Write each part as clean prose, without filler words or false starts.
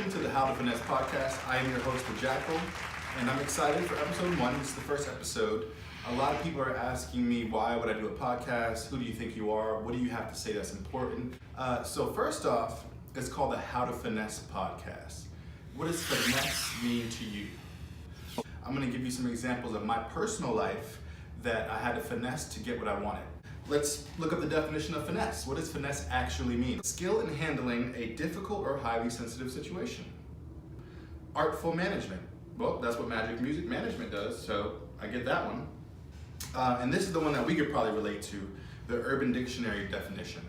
Welcome to the To Finesse Podcast. I am your host, JACKAL, and I'm excited for episode 1. This is the first episode. A lot of people are asking me, why would I do a podcast? Who do you think you are? What do you have to say that's important? So first off, it's called the To Finesse Podcast. What does finesse mean to you? I'm going to give you some examples of my personal life that I had to finesse to get what I wanted. Let's look up the definition of finesse. What does finesse actually mean? Skill in handling a difficult or highly sensitive situation. Artful management. Well, that's what music management does, so I get that one. And this is the one that we could probably relate to, the Urban Dictionary definition.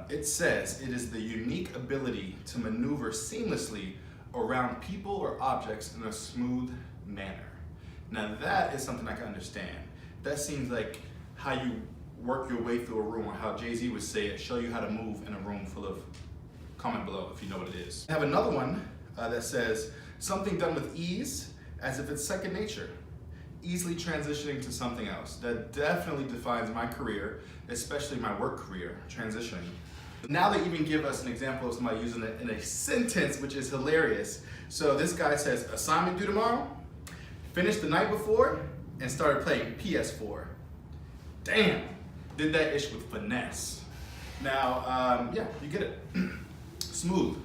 It says, it is the unique ability to maneuver seamlessly around people or objects in a smooth manner. Now that is something I can understand. That seems like how you work your way through a room, or how Jay-Z would say it, show you how to move in a room full of, comment below if you know what it is. I have another one that says, something done with ease, as if it's second nature. Easily transitioning to something else. That definitely defines my career, especially my work career, transitioning. Now they even give us an example of somebody using it in a sentence, which is hilarious. So this guy says, assignment due tomorrow, finished the night before, and started playing PS4. Damn, did that ish with finesse. Now, yeah, you get it. Smooth.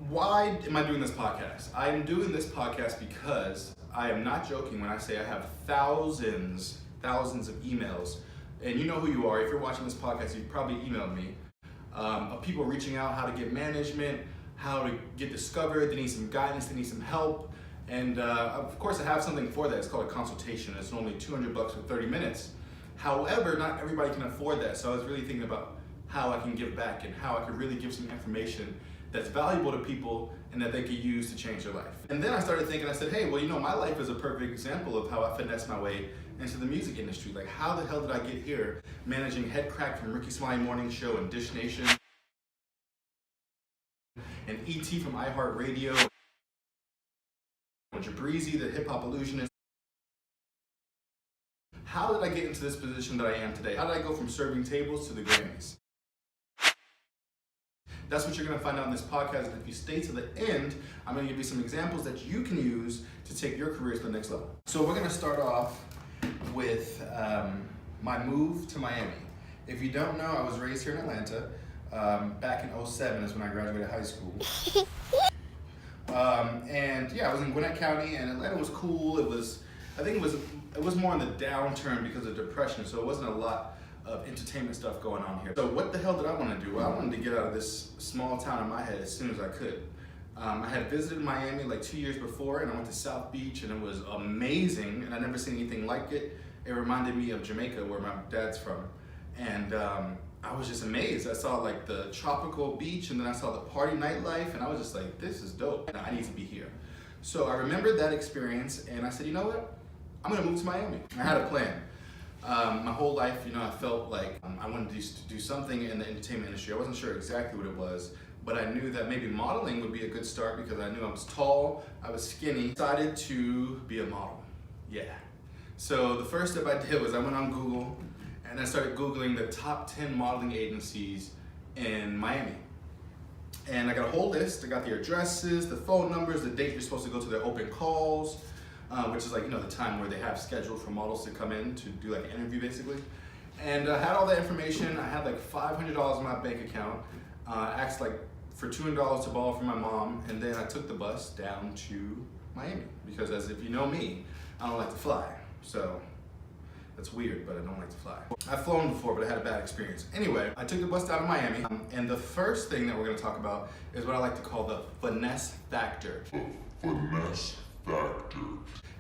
Why am I doing this podcast? I am doing this podcast because I am not joking when I say I have thousands of emails, and you know who you are. If you're watching this podcast, you've probably emailed me, of people reaching out how to get management, how to get discovered, they need some guidance, they need some help, and of course I have something for that. It's called a consultation. It's only $200 for 30 minutes. However, not everybody can afford that, so I was really thinking about how I can give back and how I could really give some information that's valuable to people and that they could use to change their life. And then I started thinking, I said, hey, well, you know, my life is a perfect example of how I finesse my way into the music industry. Like, how the hell did I get here managing Head Crack from Ricky Smiley Morning Show and Dish Nation, and E.T. from iHeartRadio, and Jabrizi, the hip hop illusionist. How did I get into this position that I am today? How did I go from serving tables to the Grammys? That's what you're going to find out in this podcast. And if you stay to the end, I'm going to give you some examples that you can use to take your career to the next level. So we're going to start off with my move to Miami. If you don't know, I was raised here in Atlanta. Back in 2007 is when I graduated high school. And yeah, I was in Gwinnett County, and Atlanta was cool. I think it was more on the downturn because of depression, so it wasn't a lot of entertainment stuff going on here. So what the hell did I want to do? Well, I wanted to get out of this small town in my head as soon as I could. I had visited Miami like 2 years before, and I went to South Beach, and it was amazing, and I'd never seen anything like it. It reminded me of Jamaica, where my dad's from, and I was just amazed. I saw like the tropical beach, and then I saw the party nightlife, and I was just like, this is dope. I need to be here. So I remembered that experience, and I said, you know what? I'm gonna move to Miami. I had a plan. My whole life, you know, I felt like I wanted to do something in the entertainment industry. I wasn't sure exactly what it was, but I knew that maybe modeling would be a good start because I knew I was tall, I was skinny. Decided to be a model. Yeah. So the first step I did was I went on Google and I started Googling the top 10 modeling agencies in Miami. And I got a whole list. I got their addresses, the phone numbers, the date you're supposed to go to their open calls, which is like, you know, the time where they have scheduled for models to come in to do like an interview basically. And I had all that information. I had like $500 in my bank account. Asked like for $200 to borrow from my mom, and then I took the bus down to Miami because, as if you know me, I don't like to fly. So that's weird, but I don't like to fly. I've flown before, but I had a bad experience. Anyway, I took the bus down to Miami, and the first thing that we're gonna talk about is what I like to call the finesse factor. Finesse factor.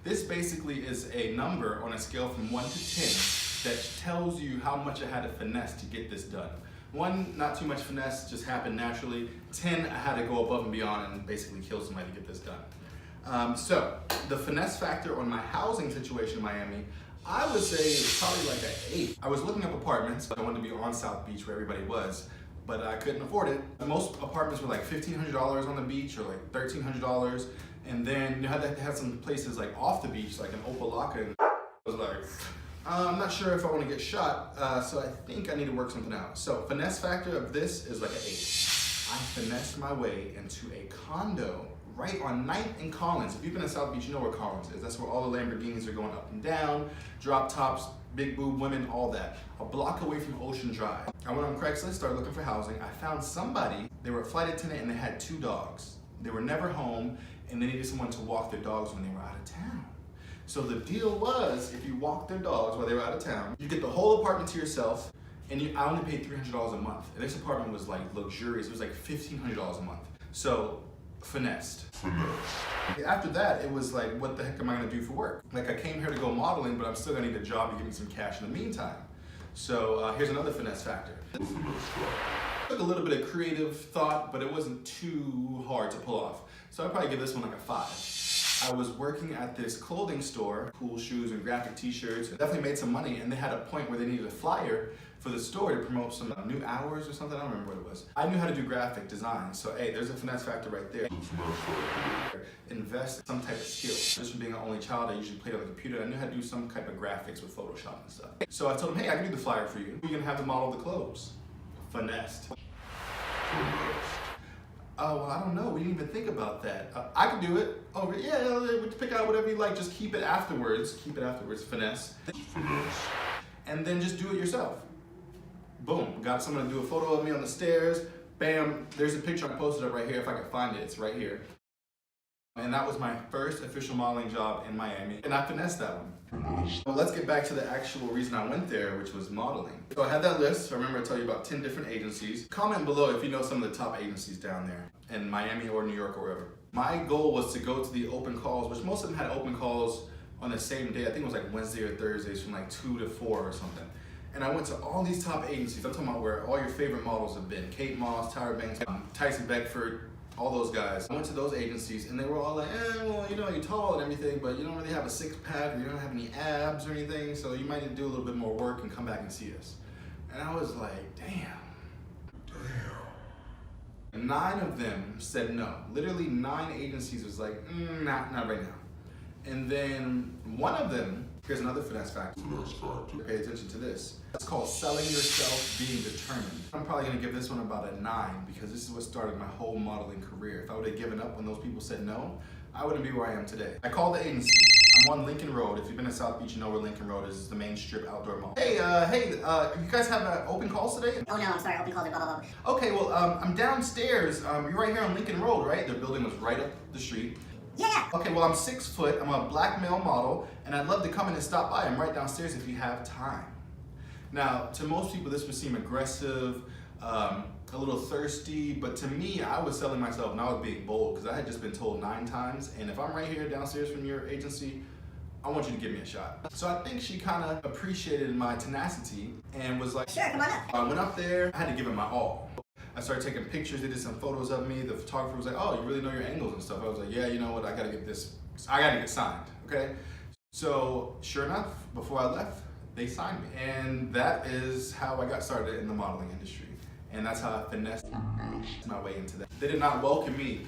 This basically is a number on a scale from 1 to 10 that tells you how much I had to finesse to get this done. 1, not too much finesse, just happened naturally. 10, I had to go above and beyond and basically kill somebody to get this done. So, the finesse factor on my housing situation in Miami, I would say it's probably like an 8. I was looking up apartments. I wanted to be on South Beach where everybody was, but I couldn't afford it. Most apartments were like $1,500 on the beach or like $1,300. And then you had some places like off the beach, like in Opalaka, and I was like, I'm not sure if I want to get shot, so I think I need to work something out. So finesse factor of this is like an 8. I finessed my way into a condo right on 9th and Collins. If you've been in South Beach, you know where Collins is. That's where all the Lamborghinis are going up and down, drop tops, big boob women, all that. A block away from Ocean Drive. I went on Craigslist, started looking for housing. I found somebody, they were a flight attendant and they had 2 dogs. They were never home and they needed someone to walk their dogs when they were out of town. So the deal was, if you walk their dogs while they were out of town, you get the whole apartment to yourself, and I only paid $300 a month. And this apartment was like luxurious. It was like $1,500 a month. So, finessed. After that, it was like, what the heck am I gonna do for work? Like, I came here to go modeling, but I'm still gonna need a job to give me some cash in the meantime. So here's another finesse factor. Took a little bit of creative thought, but it wasn't too hard to pull off. So I'd probably give this one like a 5. I was working at this clothing store, cool shoes and graphic t-shirts. Definitely made some money, and they had a point where they needed a flyer for the store to promote some new hours or something. I don't remember what it was. I knew how to do graphic design, so hey, there's a finesse factor right there. Invest in some type of skill. Just from being an only child, I usually played on the computer. I knew how to do some type of graphics with Photoshop and stuff. So I told him, hey, I can do the flyer for you. You're gonna have to model the clothes. Finessed. Oh, well, I don't know. We didn't even think about that. I could do it. Oh, yeah, pick out whatever you like. Just keep it afterwards. Finesse. And then just do it yourself. Boom. Got someone to do a photo of me on the stairs. Bam. There's a picture I posted up right here. If I can find it, it's right here. And that was my first official modeling job in Miami. And I finessed that one. Well, let's get back to the actual reason I went there, which was modeling. So I had that list. I remember I told you about 10 different agencies. Comment below if you know some of the top agencies down there in Miami or New York or wherever. My goal was to go to the open calls, which most of them had open calls on the same day. I think it was like Wednesday or Thursdays from like 2 to 4 or something. And I went to all these top agencies. I'm talking about where all your favorite models have been. Kate Moss, Tyra Banks, Tyson Beckford, all those guys. I went to those agencies and they were all like, well, you know, you're tall and everything, but you don't really have a 6-pack or you don't have any abs or anything, so you might need to do a little bit more work and come back and see us. And I was like, damn. 9 of them said no. Literally 9 agencies was like, not right now. And then one of them, here's another finesse factor. Pay attention to this. It's called selling yourself, being determined. I'm probably gonna give this one about a 9 because this is what started my whole modeling career. If I would have given up when those people said no, I wouldn't be where I am today. I called the agency. I'm on Lincoln Road. If you've been in South Beach, you know where Lincoln Road is. It's the main strip outdoor mall. Hey, you guys have open calls today? Oh no, I'm sorry, open calls are blah blah blah. Okay, well, I'm downstairs. You're right here on Lincoln Road, right? The building was right up the street. Yeah. Okay, well, I'm 6 foot. I'm a black male model, and I'd love to come in and stop by. I'm right downstairs if you have time. Now, to most people, this would seem aggressive, a little thirsty, but to me, I was selling myself and I was being bold because I had just been told 9 times, and if I'm right here downstairs from your agency, I want you to give me a shot. So I think she kind of appreciated my tenacity and was like, sure, come on up. I went up there, I had to give it my all. I started taking pictures, they did some photos of me. The photographer was like, oh, you really know your angles and stuff. I was like, yeah, you know what, I gotta get signed, okay? So sure enough, before I left, they signed me. And that is how I got started in the modeling industry. And that's how I finessed my way into that. They did not welcome me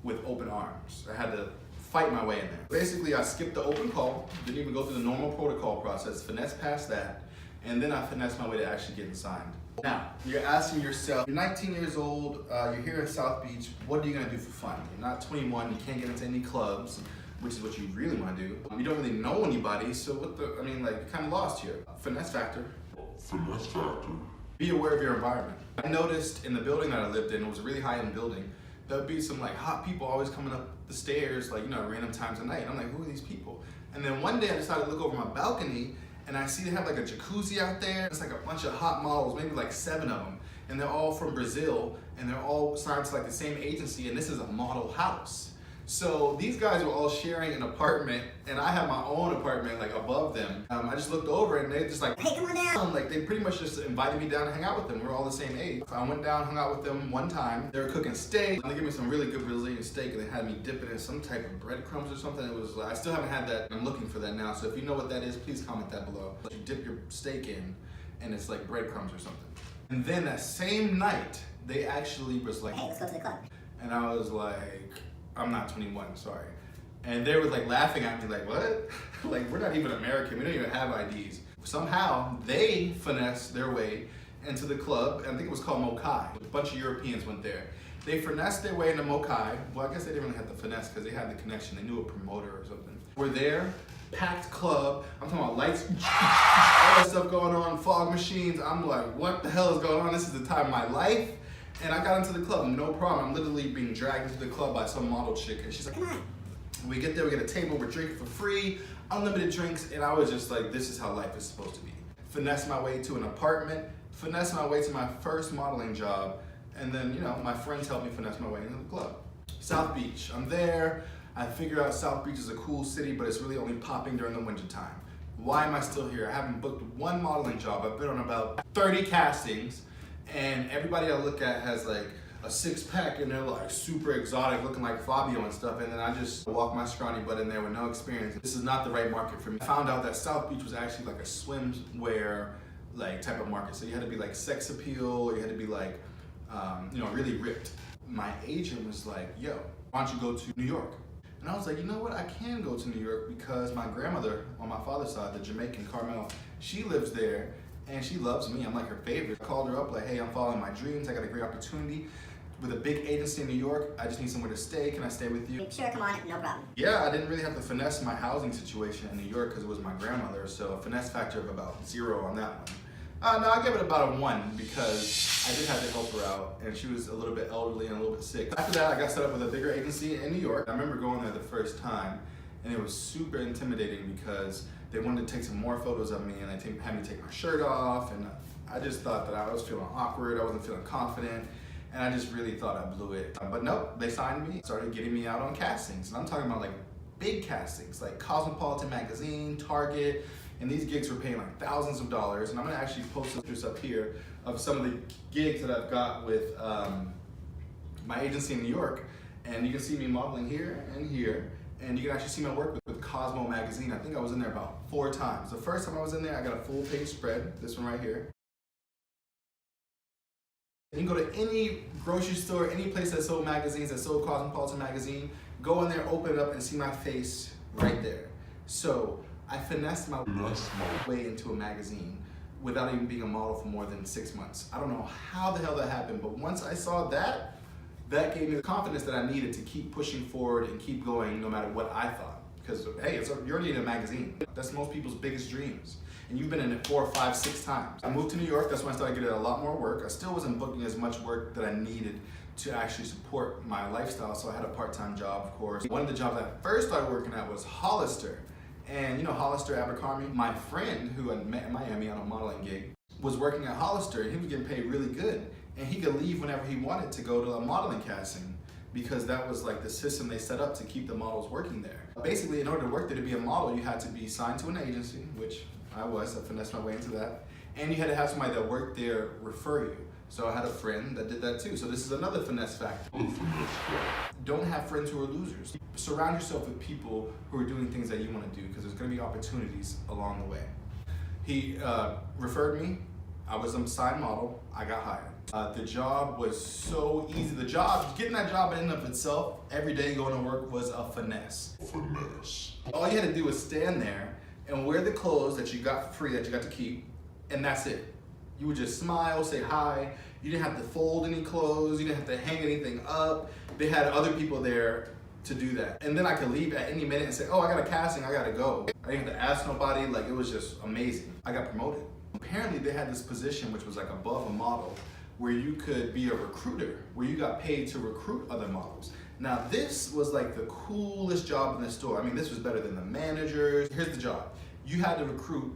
with open arms. I had to fight my way in there. Basically, I skipped the open call, didn't even go through the normal protocol process, finessed past that, and then I finessed my way to actually getting signed. Now, you're asking yourself, you're 19 years old, you're here in South Beach, what are you gonna do for fun? You're not 21, you can't get into any clubs, which is what you really wanna do. You don't really know anybody, so you're kind of lost here. Finesse factor. Be aware of your environment. I noticed in the building that I lived in, it was a really high-end building, there would be some hot people always coming up the stairs, at random times of night. And I'm like, who are these people? And then one day I decided to look over my balcony and I see they have a jacuzzi out there. It's a bunch of hot models, maybe 7 of them. And they're all from Brazil and they're all signed to the same agency, and this is a model house. So these guys were all sharing an apartment and I had my own apartment above them. I just looked over and they just hey, come on down. They pretty much just invited me down to hang out with them. We were all the same age. I went down, hung out with them one time. They were cooking steak. They gave me some really good Brazilian steak and they had me dip it in some type of breadcrumbs or something. I still haven't had that. I'm looking for that now. So if you know what that is, please comment that below. You dip your steak in and it's like breadcrumbs or something. And then that same night, they actually was like, hey, let's go to the club. And I was like, I'm not 21, sorry. And they were laughing at me what? We're not even American, we don't even have IDs. Somehow, they finessed their way into the club, and I think it was called Mokai. A bunch of Europeans went there. They finessed their way into Mokai. Well, I guess they didn't really have to finesse because they had the connection. They knew a promoter or something. We're there, packed club. I'm talking about lights, all that stuff going on, fog machines. I'm like, what the hell is going on? This is the time of my life. And I got into the club, no problem. I'm literally being dragged into the club by some model chick. And she's like, come on. We get there, we get a table, we're drinking for free, unlimited drinks. And I was just like, this is how life is supposed to be. Finesse my way to an apartment, finesse my way to my first modeling job. And then, you know, my friends helped me finesse my way into the club. South Beach, I'm there. I figure out South Beach is a cool city, but it's really only popping during the winter time. Why am I still here? I haven't booked one modeling job. I've been on about 30 castings, and everybody I look at has like a six pack and they're like super exotic, looking like Fabio and stuff, and then I just walk my scrawny butt in there with no experience. This is not the right market for me. I found out that South Beach was actually like a swimwear like type of market. So you had to be like sex appeal, or you had to be like, you know, really ripped. My agent was like, yo, why don't you go to New York? And I was like, you know what, I can go to New York because my grandmother on my father's side, the Jamaican Carmel, she lives there and she loves me. I'm like her favorite. I called her up like, hey, I'm following my dreams. I got a great opportunity with a big agency in New York. I just need somewhere to stay. Can I stay with you? Sure, come on, no problem. Yeah, I didn't really have to finesse my housing situation in New York because it was my grandmother. So a finesse factor of about 0 on that one. No, I give it about a 1 because I did have to help her out and she was a little bit elderly and a little bit sick. After that, I got set up with a bigger agency in New York. I remember going there the first time and it was super intimidating because they wanted to take some more photos of me and they had me take my shirt off, and I just thought that I was feeling awkward, I wasn't feeling confident, and I just really thought I blew it. But nope, they signed me, started getting me out on castings, and I'm talking about like big castings, like Cosmopolitan Magazine, Target, and these gigs were paying like thousands of dollars. And I'm gonna actually post this up here of some of the gigs that I've got with my agency in New York. And you can see me modeling here and here. And you can actually see my work with Cosmo Magazine. I think I was in there about 4 times. The first time I was in there, I got a full page spread, this one right here. You can go to any grocery store, any place that sold magazines, that sold Cosmopolitan Magazine, go in there, open it up, and see my face right there. So I finessed my way into a magazine without even being a model for more than 6 months. I don't know how the hell that happened, but once I saw that, that gave me the confidence that I needed to keep pushing forward and keep going no matter what I thought. Because, hey, you're already in a magazine. That's most people's biggest dreams. And you've been in it 4, 5, 6 times. I moved to New York, that's when I started getting a lot more work. I still wasn't booking as much work that I needed to actually support my lifestyle, so I had a part-time job, of course. One of the jobs I first started working at was Hollister. And you know Hollister, Abercrombie? My friend who I met in Miami on a modeling gig was working at Hollister, and he was getting paid really good. And he could leave whenever he wanted to go to a modeling casting because that was like the system they set up to keep the models working there. Basically, in order to work there to be a model, you had to be signed to an agency, which I was, I finessed my way into that. And you had to have somebody that worked there refer you. So I had a friend that did that too. So this is another finesse factor. Don't have friends who are losers. Surround yourself with people who are doing things that you want to do because there's going to be opportunities along the way. He referred me. I was a signed model. I got hired. The job was so easy. Getting that job in and of itself, every day going to work was a finesse. All you had to do was stand there and wear the clothes that you got for free, that you got to keep, and that's it. You would just smile, say hi. You didn't have to fold any clothes. You didn't have to hang anything up. They had other people there to do that. And then I could leave at any minute and say, oh, I got a casting, I gotta go. I didn't have to ask nobody. Like, it was just amazing. I got promoted. Apparently they had this position which was like above a model where you could be a recruiter, where you got paid to recruit other models. Now this was like the coolest job in the store. I mean, this was better than the managers. Here's the job. You had to recruit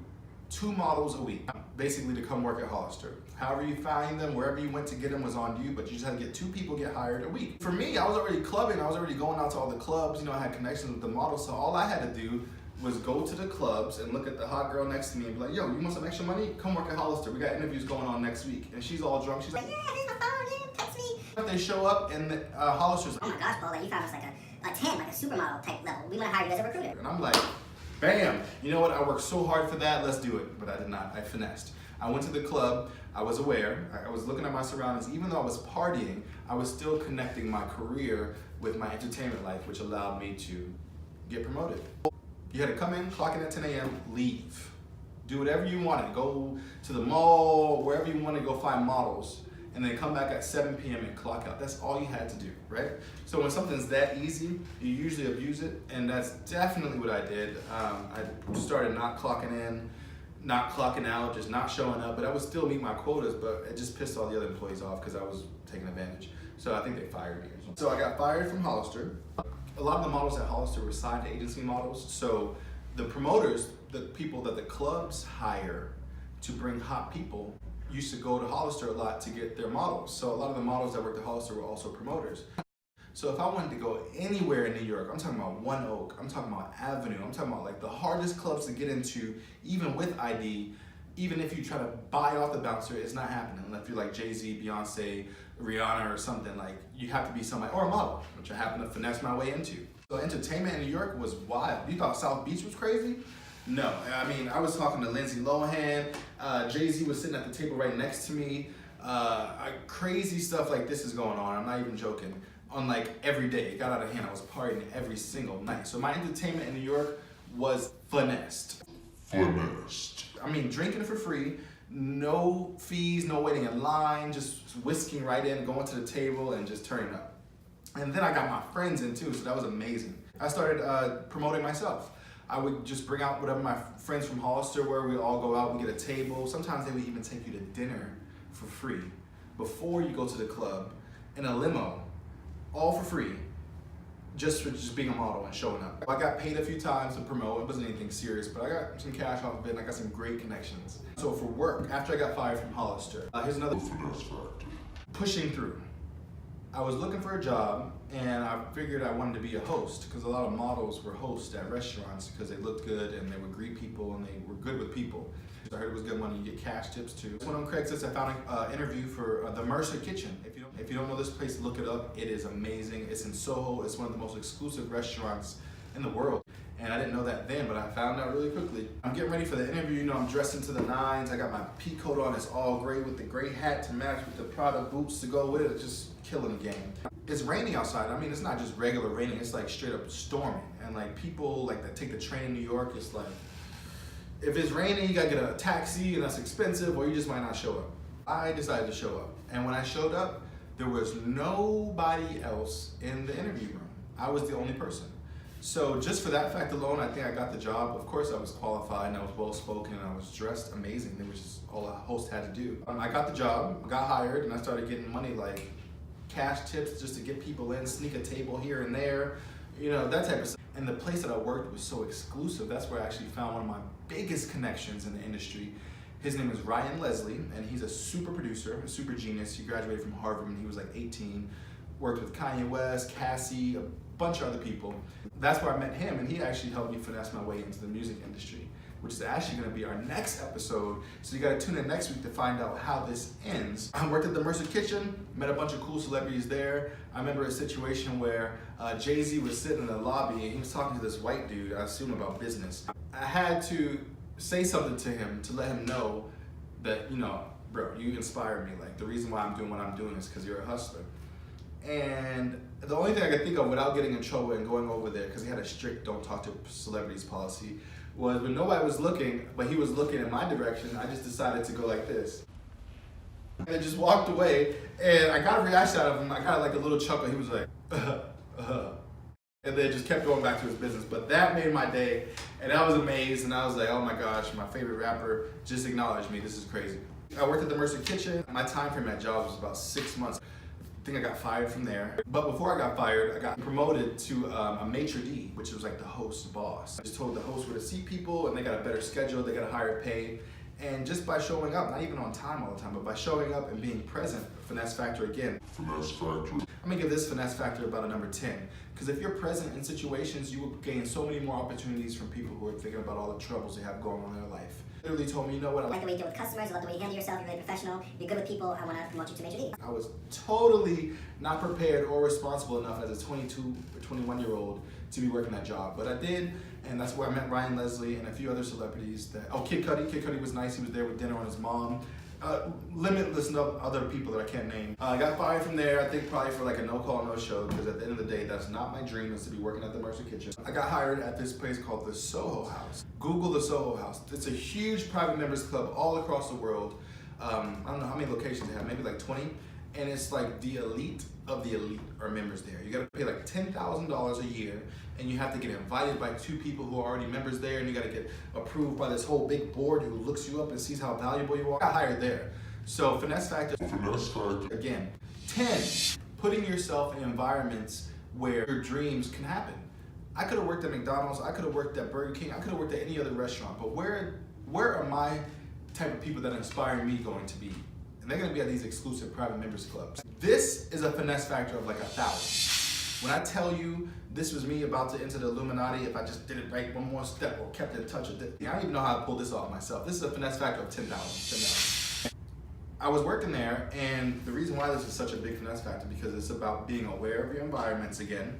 2 models a week, basically to come work at Hollister. However you find them, wherever you went to get them was on you, but you just had to get 2 people get hired a week. For me, I was already clubbing. I was already going out to all the clubs. You know, I had connections with the models, so all I had to do was go to the clubs and look at the hot girl next to me and be like, yo, you want some extra money? Come work at Hollister. We got interviews going on next week. And she's all drunk. She's like, Yeah, here's my phone, yeah, text me. they show up and Hollister's Oh my gosh, Paul, like you found us like a 10, like a supermodel type level. We want to hire you as a recruiter. and I'm like, bam, you know what? I worked so hard for that. Let's do it. But I did not. I finessed. I went to the club. I was aware. I was looking at my surroundings. Even though I was partying, I was still connecting my career with my entertainment life, which allowed me to get promoted. You had to come in, clock in at 10 a.m., leave. Do whatever you wanted. Go to the mall, wherever you want to go find models. and then come back at 7 p.m. and clock out. That's all you had to do, right? So when something's that easy, you usually abuse it, and that's definitely what I did. I started not clocking in, not clocking out, just not showing up, but I would still meet my quotas, but it just pissed all the other employees off because I was taking advantage. So I think they fired me. So I got fired from Hollister. A lot of the models at Hollister were signed to agency models, so the promoters, the people that the clubs hire to bring hot people, used to go to Hollister a lot to get their models. So a lot of the models that worked at Hollister were also promoters. So if I wanted to go anywhere in New York, I'm talking about One Oak, I'm talking about Avenue, I'm talking about like the hardest clubs to get into, even with ID, even if you try to buy off the bouncer, it's not happening. Unless you're like Jay-Z, Beyonce, Rihanna or something, like you have to be somebody, or a model, which I happen to finesse my way into. So entertainment in New York was wild. You thought South Beach was crazy? No, I mean, I was talking to Lindsay Lohan, Jay-Z was sitting at the table right next to me. Crazy stuff like this is going on, I'm not even joking. On like every day, it got out of hand. I was partying every single night. So my entertainment in New York was finessed. Finessed. I mean, drinking for free, no fees, no waiting in line, just whisking right in, going to the table and just turning up. And then I got my friends in too, so that was amazing. I started promoting myself. I would just bring out whatever my friends from Hollister were. We all go out, we get a table. Sometimes they would even take you to dinner for free before you go to the club in a limo, all for free, just for just being a model and showing up. I got paid a few times to promote. It wasn't anything serious, but I got some cash off of it and I got some great connections. So for work, after I got fired from Hollister, here's another Finesse factor. pushing through. I was looking for a job and I figured I wanted to be a host because a lot of models were hosts at restaurants because they looked good and they would greet people and they were good with people. I heard it was good money, you get cash tips too. When on Craigslist, I found an interview for the Mercer Kitchen. If you don't know this place, look it up. It is amazing. It's in Soho. It's one of the most exclusive restaurants in the world. And I didn't know that then, but I found out really quickly. I'm getting ready for the interview, you know, I'm dressed into the nines. I got my pea coat on, it's all gray with the gray hat to match with the Prada boots to go with it. It's just killing the game. It's raining outside. I mean, it's not just regular raining, it's like straight up storming. And like people like that take the train in New York, it's like, if it's raining, you gotta get a taxi and that's expensive, or you just might not show up. I decided to show up. And when I showed up, there was nobody else in the interview room. I was the only person. So just for that fact alone, I think I got the job. Of course, I was qualified and I was well spoken and I was dressed amazing. It was just all a host had to do. I got the job, got hired, and I started getting money like cash tips just to get people in, sneak a table here and there, you know, that type of stuff. And the place that I worked was so exclusive. That's where I actually found one of my biggest connections in the industry. His name is Ryan Leslie, and he's a super producer, a super genius. He graduated from Harvard when he was like 18, worked with Kanye West, Cassie, a bunch of other people. That's where I met him, and he actually helped me finesse my way into the music industry, which is actually gonna be our next episode. So you gotta tune in next week to find out how this ends. I worked at the Mercer Kitchen, met a bunch of cool celebrities there. I remember a situation where Jay-Z was sitting in the lobby and he was talking to this white dude, I assume about business. I had to say something to him to let him know that, you know, bro, you inspired me. Like, the reason why I'm doing what I'm doing is because you're a hustler. And the only thing I could think of without getting in trouble and going over there, because he had a strict don't talk to celebrities policy, was when nobody was looking, but he was looking in my direction, I just decided to go like this. And I just walked away, and I got a reaction out of him. I got like a little chuckle. He was like, and then just kept going back to his business. But that made my day, and I was amazed, and I was like, oh my gosh, my favorite rapper just acknowledged me. This is crazy. I worked at the Mercer Kitchen. My time frame at jobs was about 6 months. I think I got fired from there. But before I got fired, I got promoted to a maitre d', which was like the host's boss. I just told the host where to see people, and they got a better schedule, they got a higher pay. And just by showing up, not even on time all the time, but by showing up and being present, finesse factor again. Finesse factor. I'm gonna give this finesse factor about a number 10. Because if you're present in situations, you will gain so many more opportunities from people who are thinking about all the troubles they have going on in their life. Literally told me, you know what? I like the way you deal with customers, I love the way you handle yourself, you're really professional, you're good with people, I want to promote you to Major D. I was totally not prepared or responsible enough as a 22 or 21-year-old to be working that job. But I did, and that's where I met Ryan Leslie and a few other celebrities that, Kid Cudi was nice, he was there with dinner on his mom. Limitless other people that I can't name. I got fired from there, I think probably for like a no-call, no-show, because at the end of the day, that's not my dream, is to be working at the Mercer Kitchen. I got hired at this place called the Soho House. Google the Soho House. It's a huge private members club all across the world. I don't know how many locations they have, maybe like 20. and it's like the elite of the elite are members there. You gotta pay like $10,000 a year, and you have to get invited by 2 people who are already members there, and you gotta get approved by this whole big board who looks you up and sees how valuable you are. I got hired there. So finesse factor, again, 10, putting yourself in environments where your dreams can happen. I could have worked at McDonald's, I could have worked at Burger King, I could have worked at any other restaurant, but where are my type of people that inspire me going to be? And they're gonna be at these exclusive private members clubs. This is a finesse factor of like 1,000. When I tell you this was me about to enter the Illuminati, if I just did it right one more step or kept in touch with it, I don't even know how to pull this off myself. This is a finesse factor of 10,000. I was working there, and the reason why this is such a big finesse factor because it's about being aware of your environments again,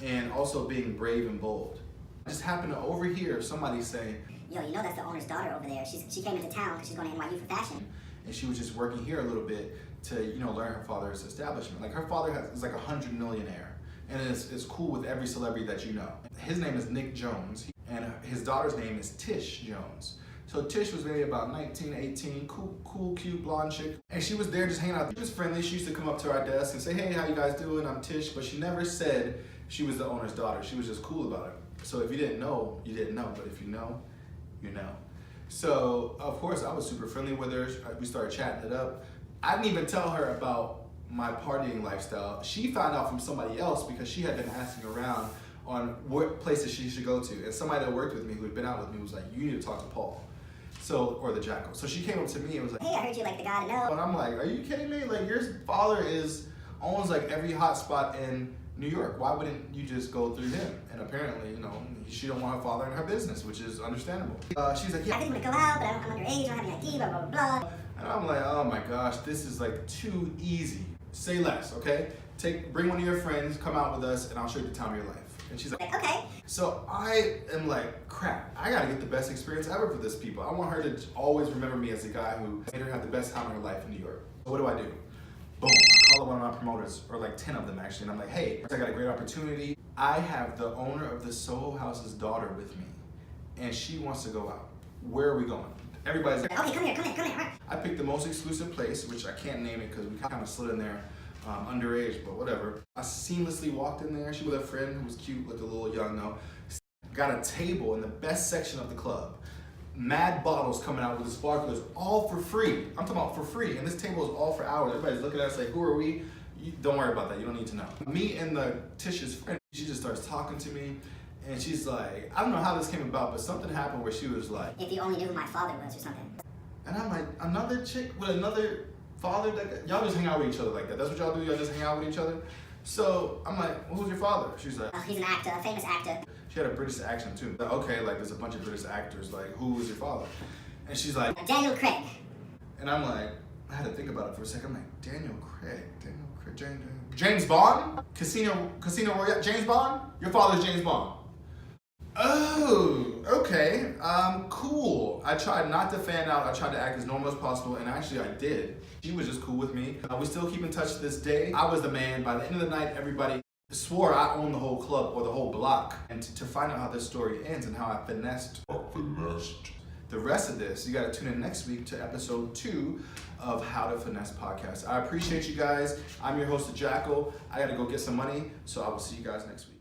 and also being brave and bold. I just happened to overhear somebody say, Yo, you know that's the owner's daughter over there. She came into town because she's going to NYU for fashion. and she was just working here a little bit to learn her father's establishment. Like her father is like 100 millionaire, and it's cool with every celebrity that you know. His name is Nick Jones, and his daughter's name is Tish Jones. So Tish was maybe about 19, 18, cool, cute, blonde chick. And she was there just hanging out. She was friendly. She used to come up to our desk and say, hey, how you guys doing? I'm Tish. But she never said she was the owner's daughter. She was just cool about it. So if you didn't know, you didn't know. But if you know, you know. So, of course, I was super friendly with her. We started chatting it up. I didn't even tell her about my partying lifestyle. She found out from somebody else because she had been asking around on what places she should go to. And somebody that worked with me who had been out with me was like, you need to talk to Paul. Or the JACKAL. So she came up to me and was like, Hey, I heard you like the guy to know. and I'm like, are you kidding me? Like, your father owns like every hot spot in New York. Why wouldn't you just go through him? And apparently, she don't want her father in her business, which is understandable. She's like, yeah. I didn't want to go out, but I'm underage, I don't have any ID, blah, blah, blah, blah. And I'm like, oh my gosh, this is like too easy. Say less, okay? Bring one of your friends, come out with us, and I'll show you the time of your life. And she's like, okay. So I am like, crap, I gotta get the best experience ever for this people. I want her to always remember me as the guy who made her have the best time of her life in New York. So what do? Boom, I call up one of my promoters, or like 10 of them actually, and I'm like, hey, I got a great opportunity. I have the owner of the Soho House's daughter with me, and she wants to go out. Where are we going? Everybody's like, Okay, come here. I picked the most exclusive place, which I can't name it because we kind of slid in there underage, but whatever. I seamlessly walked in there. She was a friend who was cute, looked a little young though. Got a table in the best section of the club. Mad bottles coming out with the sparklers, all for free. I'm talking about for free, and this table is all for hours. Everybody's looking at us like, who are we? Don't worry about that, you don't need to know. Me and Tish's friend, she just starts talking to me, and she's like, I don't know how this came about, but something happened where she was like, if you only knew who my father was or something. and I'm like, another chick with another father? Y'all just hang out with each other like that. That's what y'all do? Y'all just hang out with each other? So I'm like, well, who's your father? She's like, He's an actor, a famous actor. She had a British accent too. Like, okay, like there's a bunch of British actors. Like, who is your father? And she's like, Daniel Craig. and I'm like, I had to think about it for a second. I'm like, Daniel Craig, James Bond, Casino Royale, James Bond. Your father's James Bond. Oh, okay, cool. I tried not to fan out. I tried to act as normal as possible, and actually I did. She was just cool with me. We still keep in touch to this day. I was the man. By the end of the night, everybody swore I owned the whole club or the whole block. And to find out how this story ends and how I finessed the rest of this, you gotta tune in next week to episode 2 of How to Finesse Podcast. I appreciate you guys. I'm your host, JACKAL. I gotta go get some money, so I will see you guys next week.